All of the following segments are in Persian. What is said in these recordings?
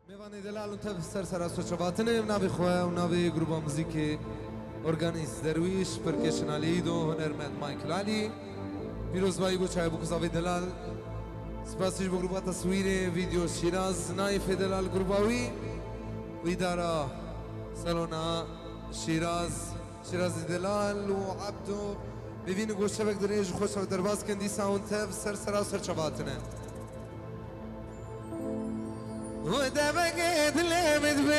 میوانی دلال و تفسر سراسر شباتنه ناوی خواه و ناوی گروه موزیک ارگانیست درویش پرکشنالی دو هنرمند مایکل علی پیروزبایی بو چای بو کساوی دلال سپاسیش بو گروه تصویر ویدیو شیراز نایف دلال گروهاوی و اداره سالونا شیراز دلال و عبدو ببینی گوشه بک دریج خوش و درباز کندی ساوند تفسر سراسر شباتنه وده بقيت لمد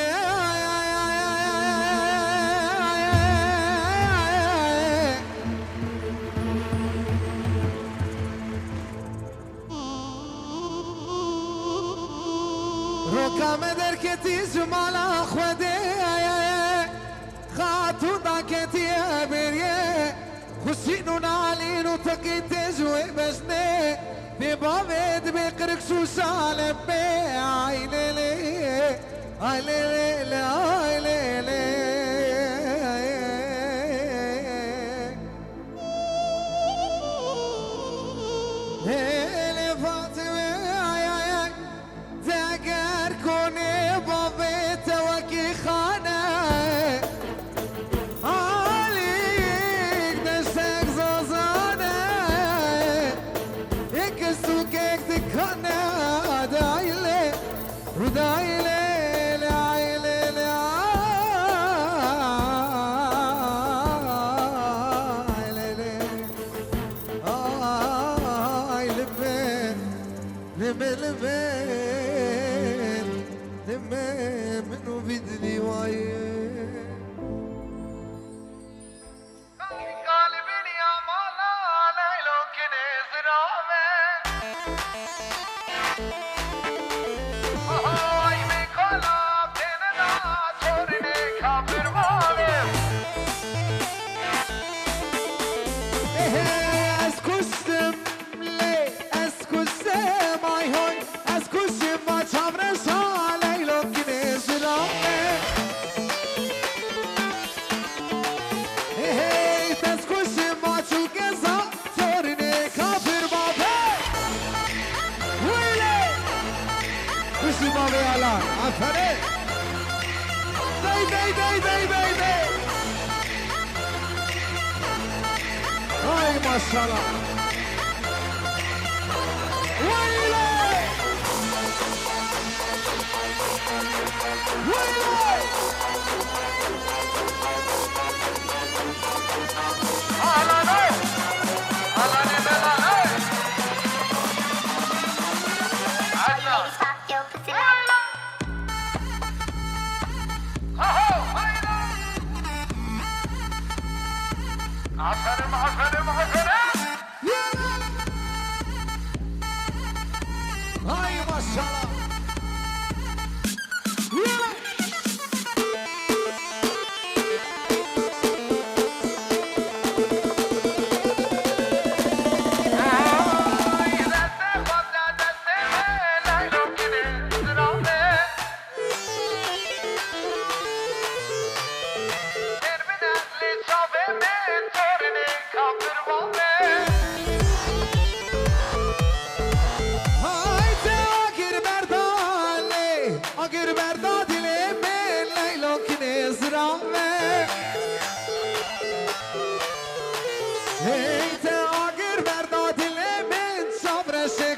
روكا مدر كتي جمال اخودي خاتو داكتي ابريه خشينو نالينو تقيت جوي بجني ببابد بقرك شو شالب اي ليلي اي ليلي اي ليلي هيلي فاطمه اي تاجر كوني بابي توكي خانه منو بدني وايه قلبي يا مولا ليلو كنز رامه هاي ميكولا بتندا چورني كافر ماله اسكوستم لي اسكوستم اي هوي اسكوستم ما چامرسا عفري داي هاي ما شاء الله ويلي عفرم هاي ما شاء الله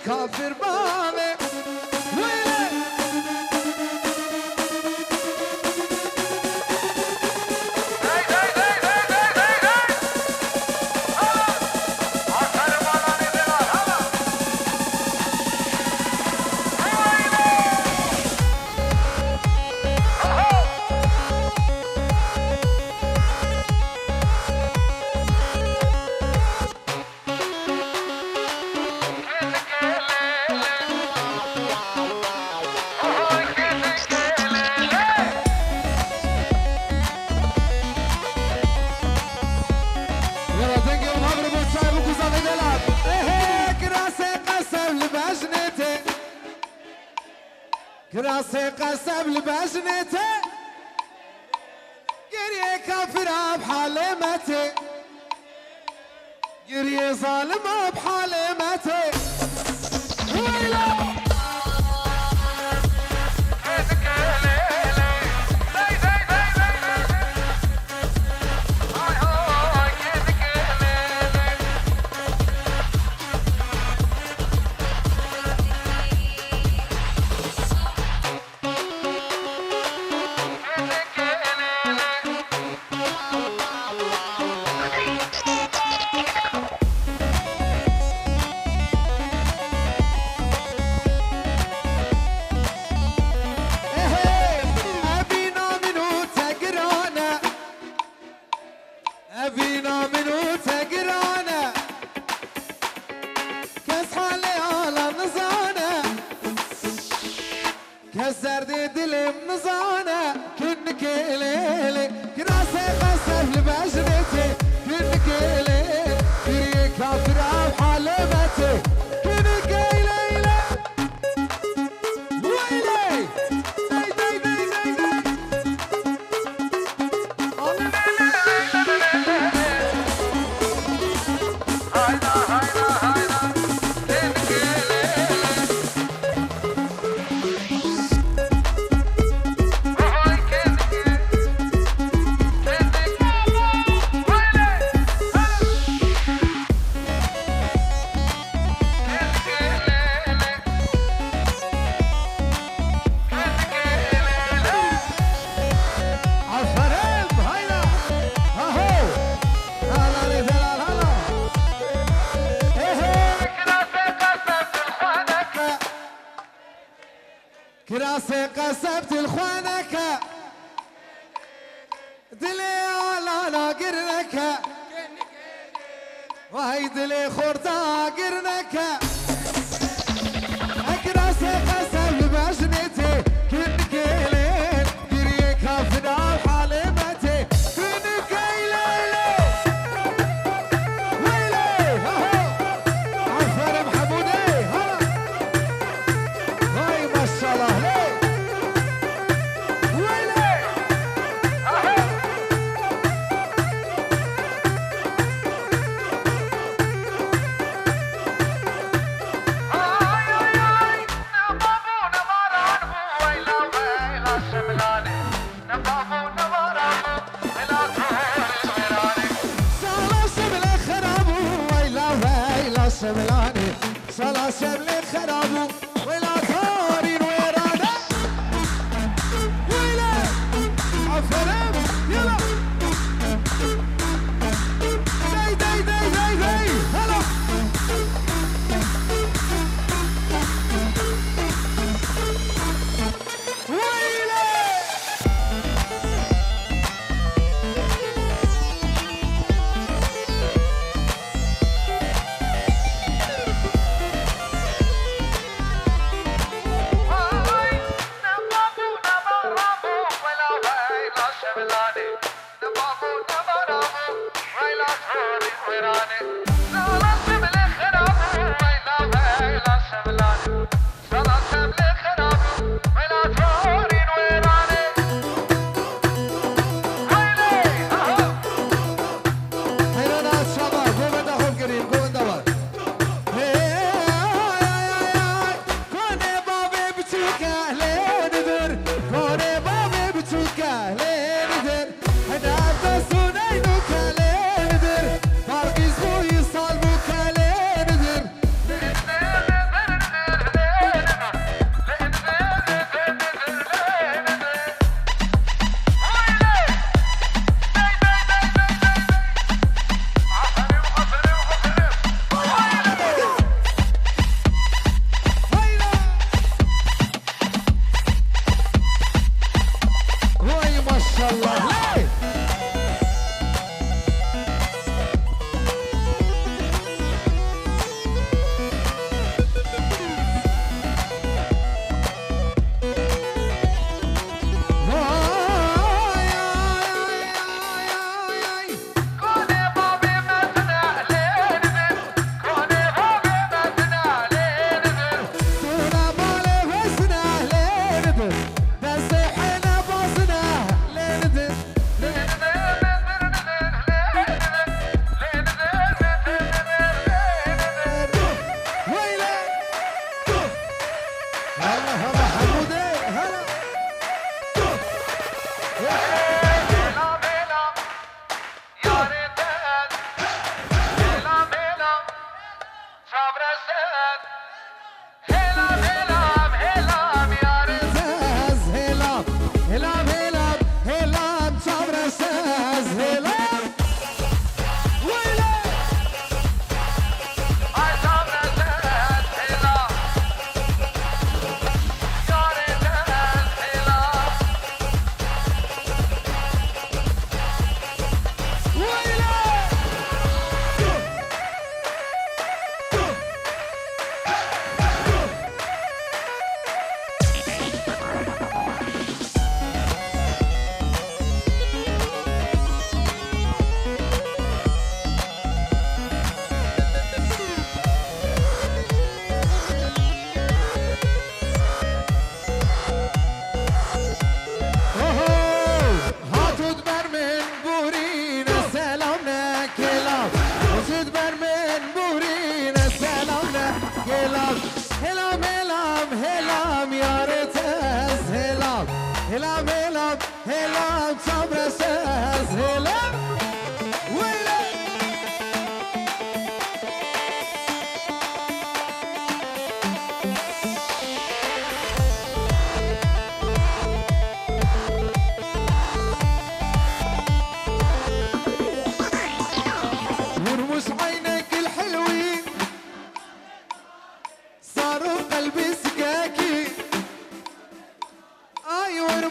كافر بابي راسي قسم لبجنته قريه كافره بحالمته قريه ظالمه بحالمته ويلا الزرد دلم نزانه كنك ليلي كراسي قصر لبجنتي كنك ليلي كري كافر بحالمتي كنك ليلي ويلي داي داي داي داي كراسي قسبت الخوانك دلي على ناقرنك وهي دلي خورتا قرنك كراسي قسب بجنتي كنك ليل قريك افنا وحالمتي كنك ليلي ويلي عفر محمودي هلا هاي ما شاء الله شملاني صلاة شمل خرابو ولا ثارين ويرانا ويلا عفرم يلا داي داي داي داي داي هلا ويلا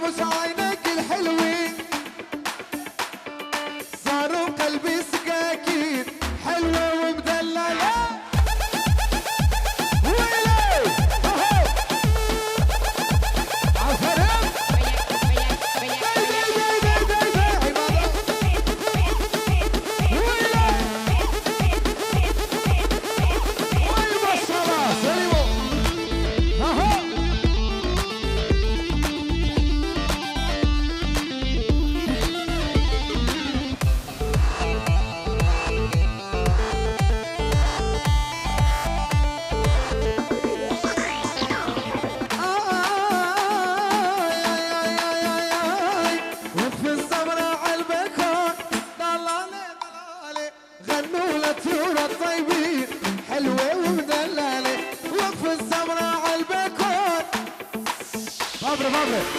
رموش عينك الحلوين صاروا قلبي سكاكين حلوة ومدللة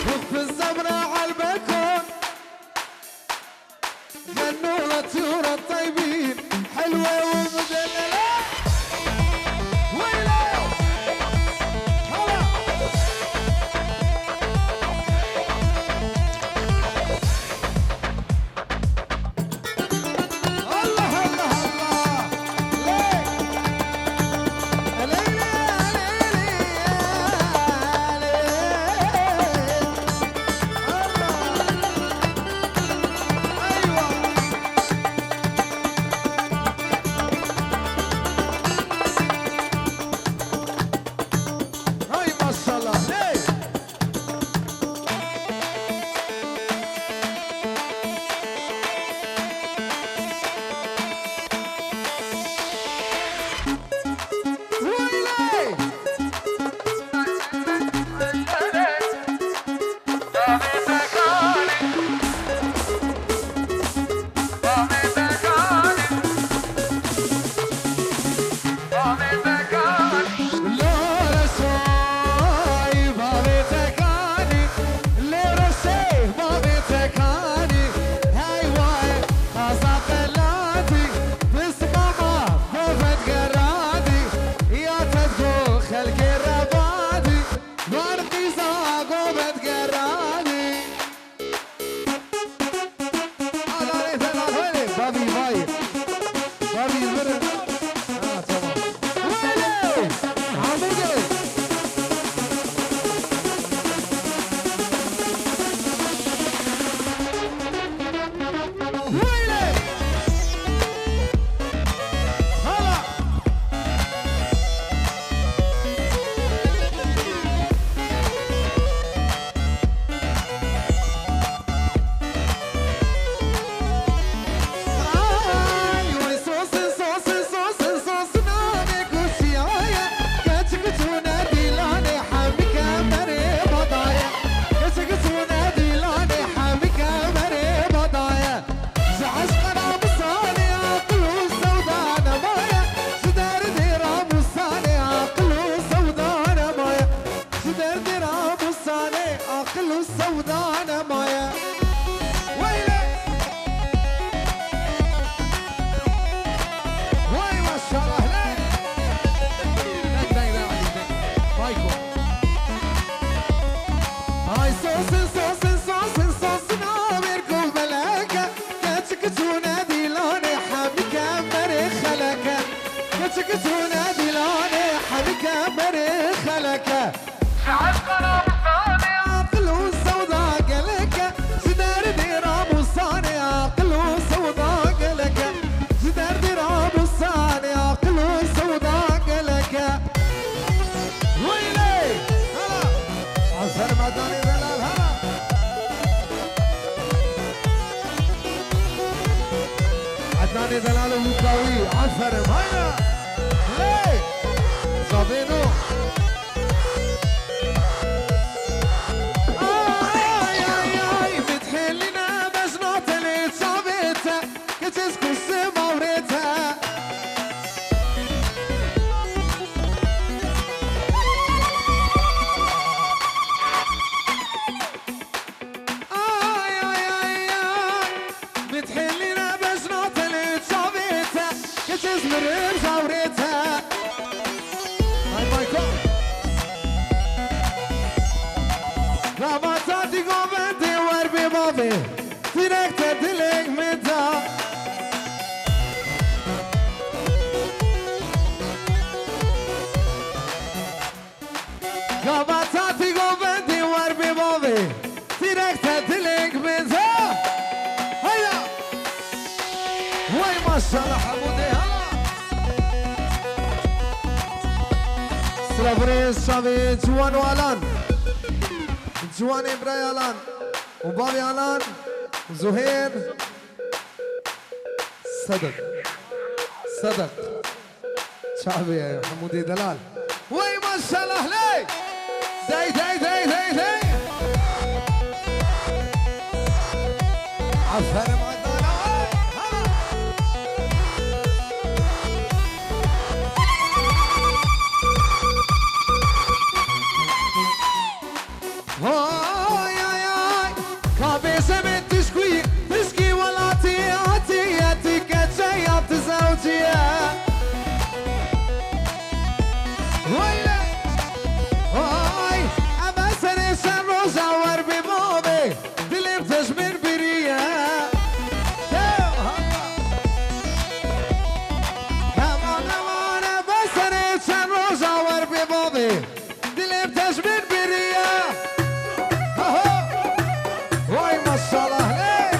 وقف الزمرة عالبكون غنوا لطيور الطيبين حلوة ومدللة ويلي هلا الله الله الله ليه عدنان دلال وقوي عفرم هيا ليه صابينو شاء الله حمودي هلا سلافريز شافي جوان والان جوان ابراهيم الان وبابي الان زهير صدق شعبي يا حمودي دلال وي ما شاء الله عليك داي عفر معدنا هاي كابيسة من تشكي ولا تياتي كتشيات زوجية ويلي هاي أما سنة روزا وربي بابي دلي بتجمر بريا كمان أما سنة روزا وربي بابي دلي بتجمر بريا واي ما شاء الله عليك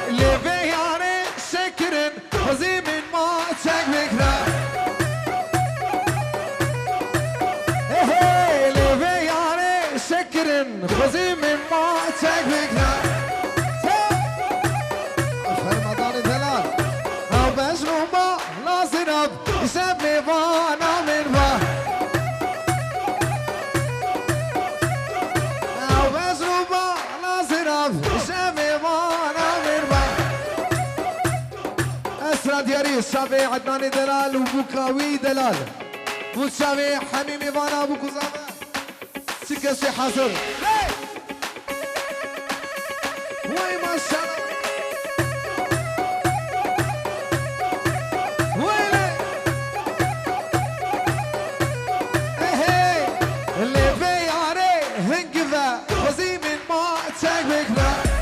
اللي بيعني شكرن خذي من ما تشكبكنا اللي بيعني شكرن خذي من ما تشكبكنا أفر مدار دلال أو بجنوبة لا زنب يسمي بانا من با دياري الشافي عدنان دلال وبوكاوي دلال والشافي حميمي فانا ابو كوزامه سكسي حاصل وي ما شاء الله ويلي اللي بياري هنقذا خذي من ما تشكبكنا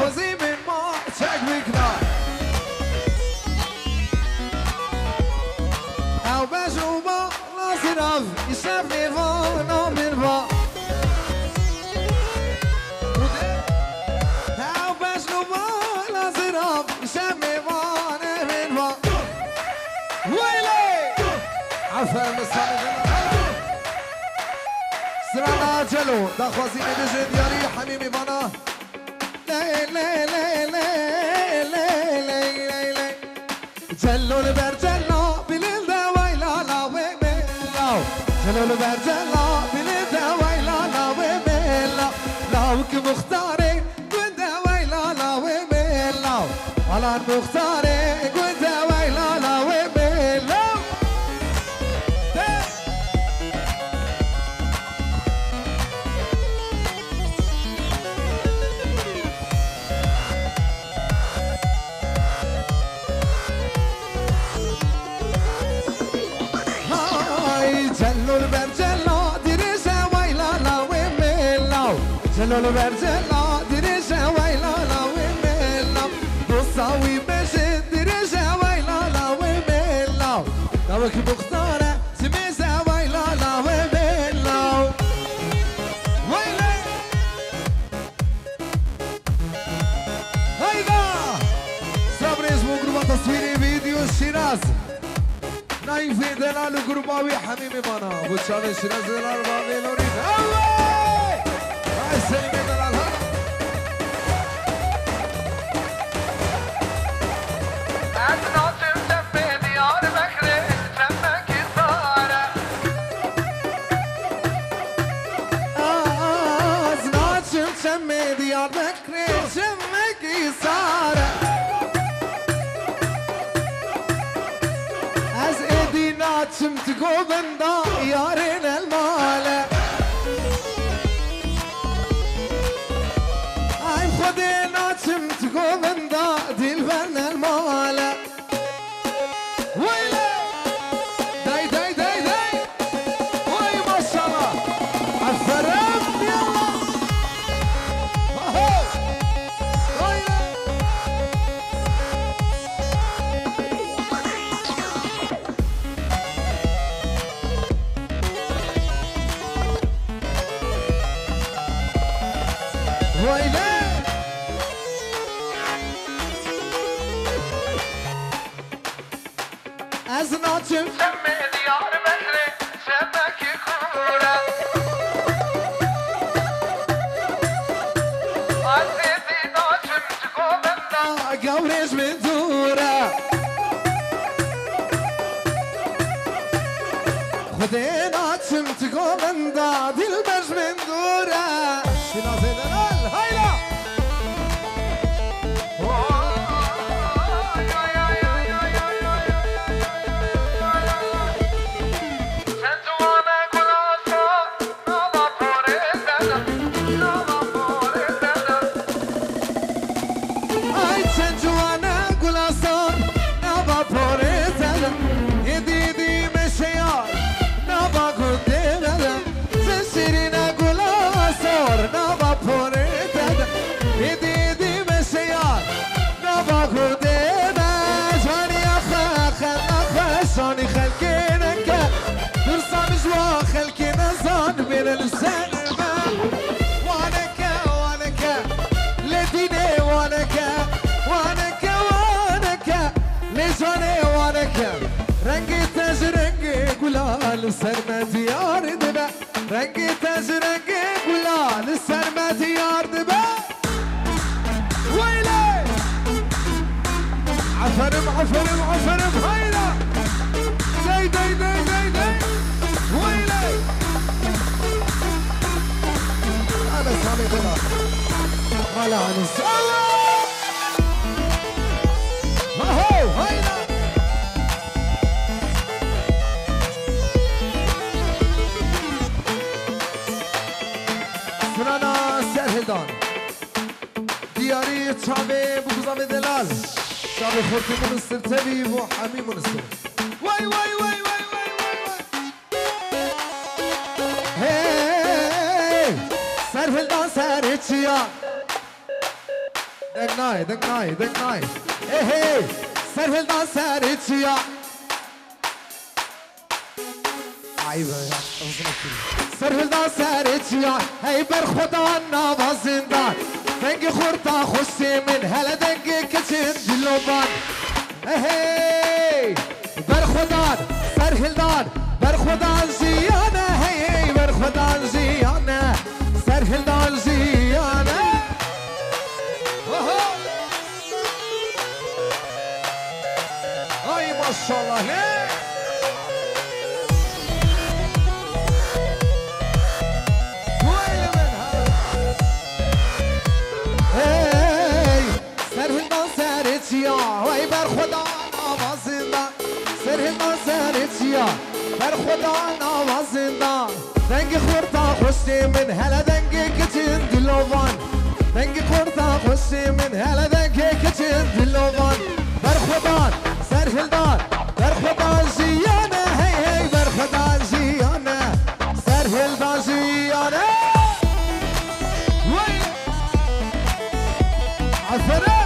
خذي من ما تشكبكنا أو بجوبة لا زنف يشافي فانا من با أو بجوبة لا زنف يشافي فانا من با ويلي عفا مسامي سرانا جلو دا خوازي ندجن دياري حميمي فانا جلو البرجلا بليلدا ويلا لا ويلا جلو البرجلا بليلدا ويلا لا ويلا لاوك مختاري قندا ويلا لا ويلا على المختاري قندا ويلا لا ويلا جلو البرجلا ديريشا ويلا لا ويميلا جلو البرجلا ديريشا ويلا لا ويميلا بصاوي بشد ديريشا ويلا لا ويميلا داوك مختارة سميسا ويلا لا ويميلا ويلي هيدا صبري اسمه جروب تصويري فيديو الشيراز نايف دلال قرباوي حميمي مانا ابو شاوي شيراز دلال بابي لوريد الله هاي سلمي دلال عدنا تمتمي ديار بكري تمك صارة عدنا تمتمي ديار بكري تمك صارة شمت قوبندا يارين المال عين خدينا شمت قوبندا دي الفن المال ويلي داي داي داي داي وي ما شاء الله عالفرم يلا ويلي ويلي از ناچم سمي ديار بحري شبك كورة عزيزي ناچم تقومنا قوريش من دورة خدي ناچم تقوم دا دل بش من دورة شنا زيدنال هايلا سر ديار دبا رنگی تاج رنگی گلال سر ديار دبا ويلي عفرم عفرم عفرم هيلا داي داي داي داي داي ويلي انا سامي دلا هلا انس هو هيلا سرهلدان دیاری چاوه بگذام دلال چاوه خورتی منستر تبی و حمی منستر وای وای وای وای وای وای هی سرهلدان سر چیا دک نای دک نای دک نای هی سرهلدان سر چیا ای وای سرهلدان سر چیا ای بر خدا نوازندان دنگ خورتا خوشی من هلا دنگ کچن جلوبان ای بر خدا سرهلدان بر خدا زیانه ای بر خدا زیانه سرهلدان زیانه ای ماشاءالله وای بر خدا نوازنده سرهلدان سر چیا بر خدا نوازنده دنگ خورتا خوشی من هلا دنگ کچن دلوان دنگ خورتا خوشی من هلا دنگ کچن دلوان بر خدا سرهلدان بر خدا زیانه هی هی بر خدا زیانه سرهلدان زیانه وای عفره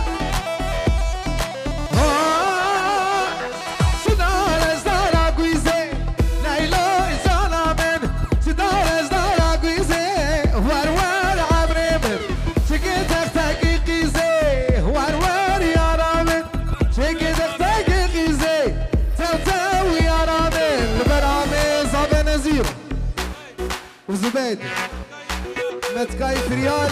وزبيد متكاي فريال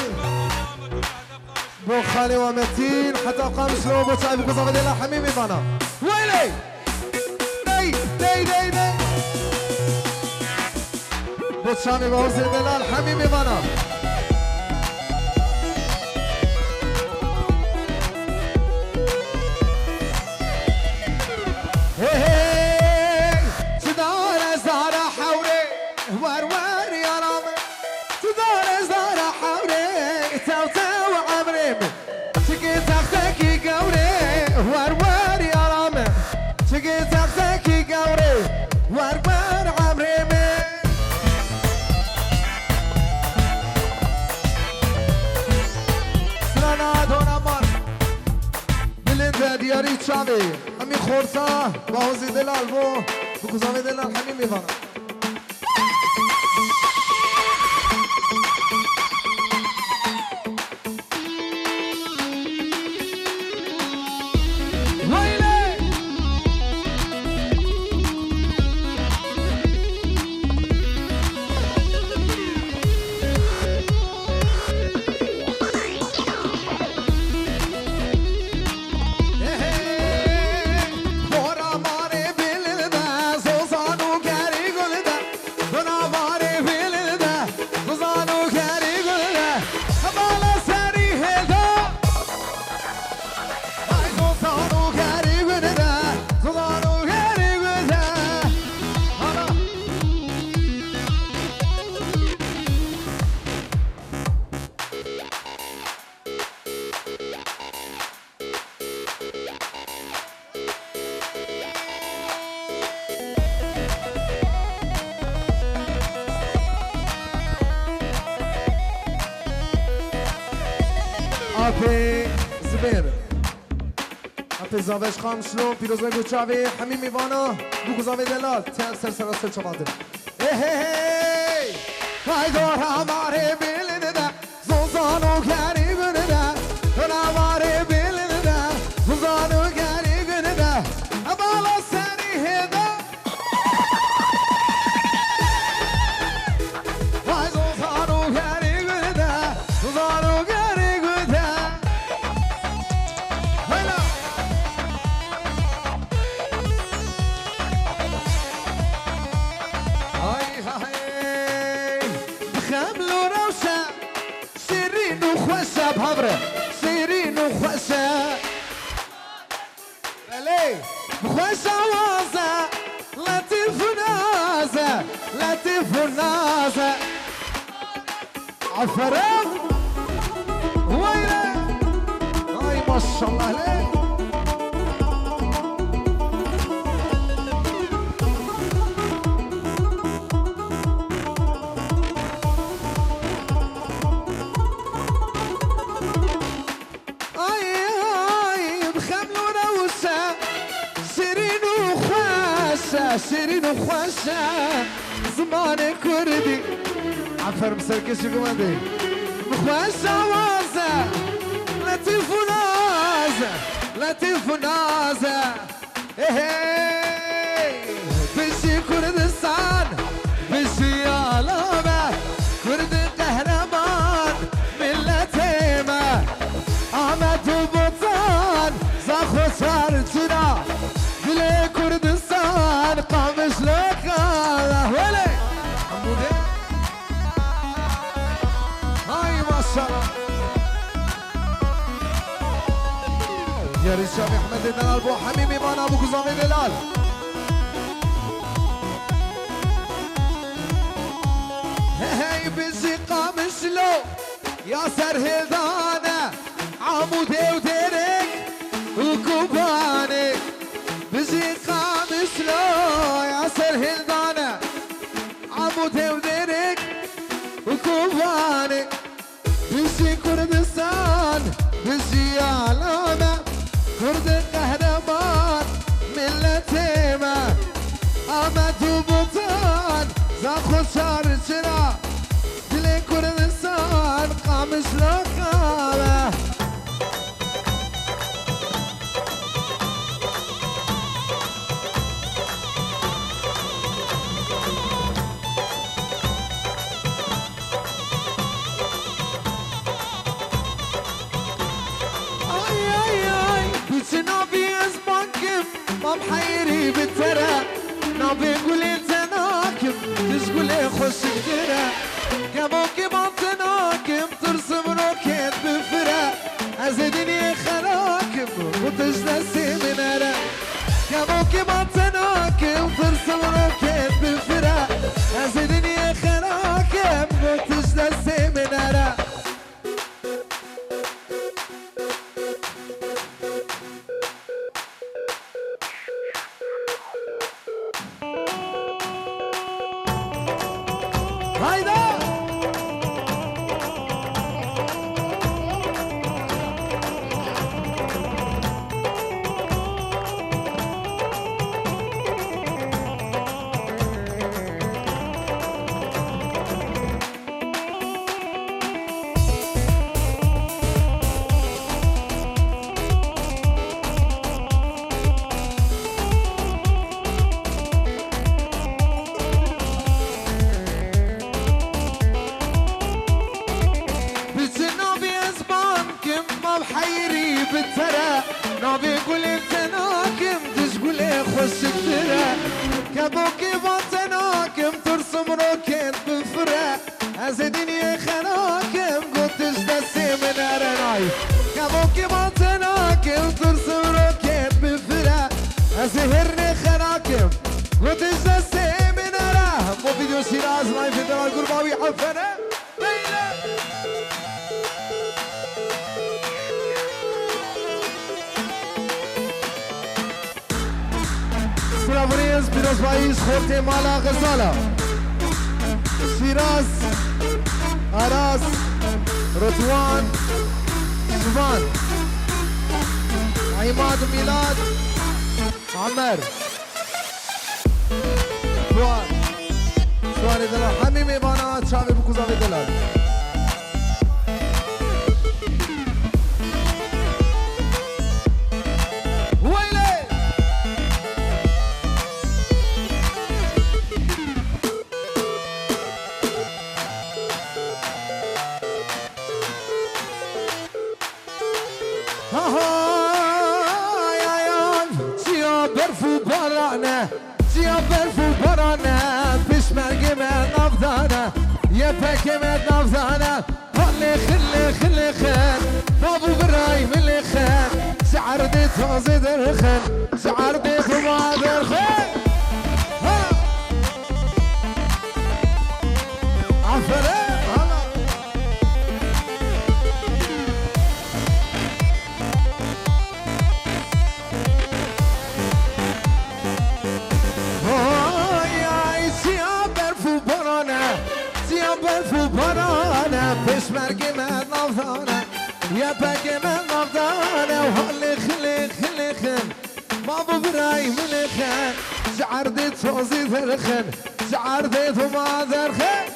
بو خالي ومتين حتى قام شلو بو شايف قصة بدي الله حميمي فانا ويلي داي داي داي داي بو شامي بوزي دلال حميمي فانا دیاری چاوی همین خورتا با حوزی دلال بو بکوزاوی دلال همین میوانم آپی زبیر آپی زاوش خام شلو پیروز بگو چاوی همین میوانا بگو زاوی دلال تن سر سر چوبادر های دور هماره بیلنه ده زنزانو گری گنه ده هماره بیلنه ده زنزانو گری گنه ده بالا سری هده های زنزانو گری گنه ده زنزانو گری گنه ده هلا های های خملو روشه شیرین و خوشه بابره شیرین و خوشه بله خوش آوازه لطیف و نازه لطیف و نازه عفرم ویله آی ماشالله لی شیرین و خوشه زمان کردی عفر مسرکشی گمانده خوش آوازه لطیف و نازه لطیف و نازه بشی کردستان بشی علامه کرد قهرمان ملت ما آمد و بطان زخو سرچنا دل کردستان قامش لکاله ولی حموده های ماشالله یاری شابی احمد دلال بو حمیمی مانا بو گزامی دلال هی بزی قامش لو یا سر هلدانه عموده و درک و کوبانه بزي قامش لو يا سر هلدانة عمود وديرك وكوباني بزي كردستان بزي علامة كرد قهرمان ملتي ما أمد وبطان زاخو شار شرا دل كردستان قامش لو قامه محيري بالترى نبي نقول انت ناكم تقول خوش كتيرة كموك بطناكم ترسم روكيت بفرة ازدني خلاكم وتجلسي من ارى كموك بطناكم ترسم روكيت بفرة ازدني خلاكم وتجلسي من ارى بالترى نبي يقول انت ناكم تقول خوش كتيرة كابوكي بطناكم ترسم روكيت بفرة ازدني خناكم قلت اجلسي من ارناي كابوكي بطناكم ترسم روكيت بفرة ازهرني خناكم قلت اجلسي من ارناي مو فيديو شيراز لايف دلال قرباوي حفنة برافوريز بيروز بايس خورتي مالا غزالة شيراز أراس رضوان عثمان عماد ميلاد عمر فؤاد سواري دلال حميمي بانات شعبي بكوزاوي دلال كلمة نفذانة خلي خلي خن بابو براي من الخن شعر دي توزيد الخن شعر دي ثماد الخن عفرين پشمرگی من نافدانه یا پکی من نافدانه و حالی خلی خن ما ببرای من خن شعر دی توزی درخن شعر دی تو ما درخن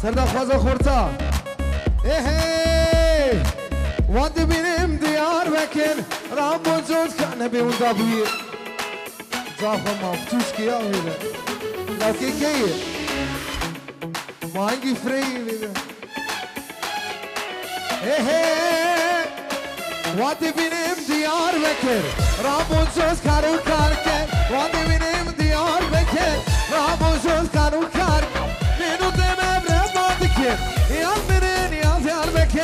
سردخوازه خورتا ايه واد بینم دیار بکن رام وجود کنه به اون دابوی زافه مفتوش کیا میده لکه کیه مانگی فری میده ايه واد بینم دیار بکن رام وجود کارو کار کن واد بینم دیار بکن رام وجود کارو کار منو دمم یاد برین یاد یار بکن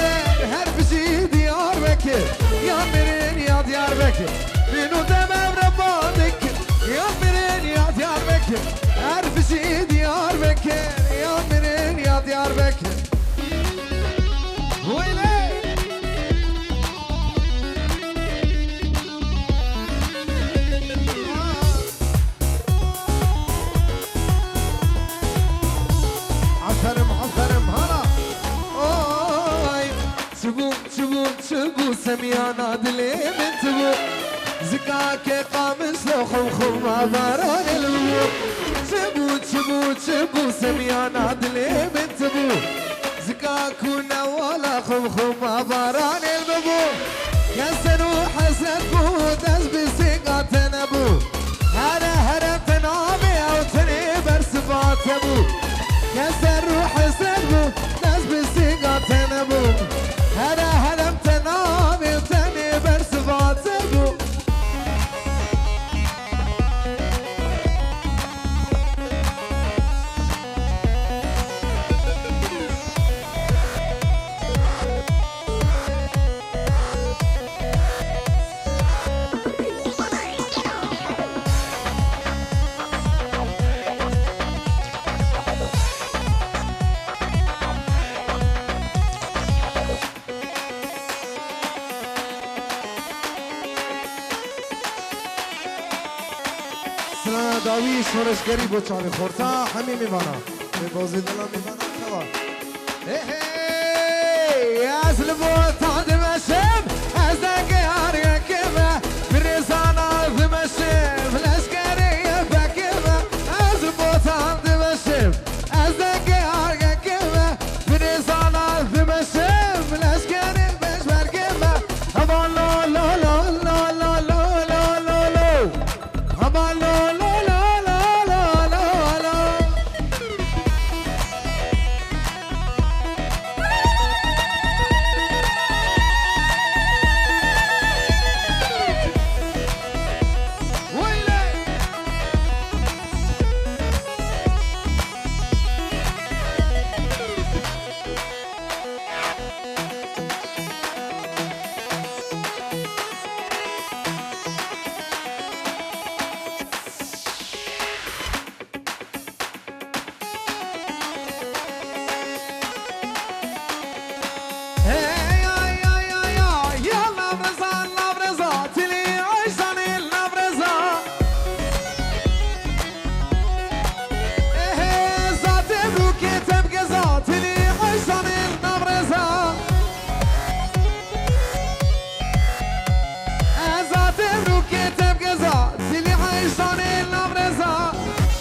هر بشی دیار بکن یاد برین یاد یار بکن بینو دمم ربا دکن یاد برین یاد یار بکن هر بشی دیار بکن یاد برین یاد یار بکن ویلی تبو سميانا دلي من تبو زكاك قامس لو خم بارون البو تبو سميانا دلي من تبو بقى كنا ولا خم باران الببو كسر وحسن بو دز بسيقة تنبو هذا هرم تنامي أو تني برسفات بو كسر وحسن بو دز بسيقة تنبو هذا هرم تنامي وتني برسفات بو داوی شورشگری با چالی خورتا همین میبانا به بازی دلم میبانا خبر از لبوتا دمشم از دنگه هرگکمه برزانا دمشم لشگری بکمه از لبوتا دمشم از دنگه هرگکمه برزانا دمشم لشگری بش برکمه همان لا لا لا لا لا لا لا لا لا همان لا لا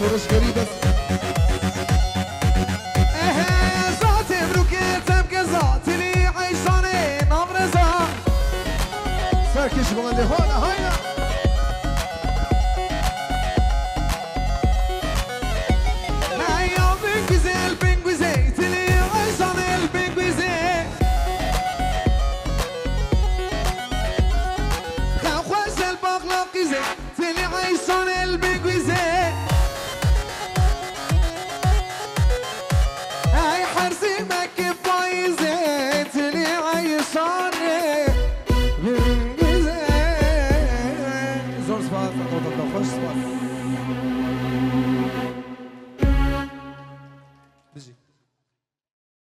شورشگری بس ذات بروکتم که ذاتلی عیشانه نامرزا سرکش بگنده هانا هاینا هیا بنگوزه البنگوزه تلی عیشانه البنگوزه خم خوش الباقلاقیزه تلی عیشانه البنگوزه خوش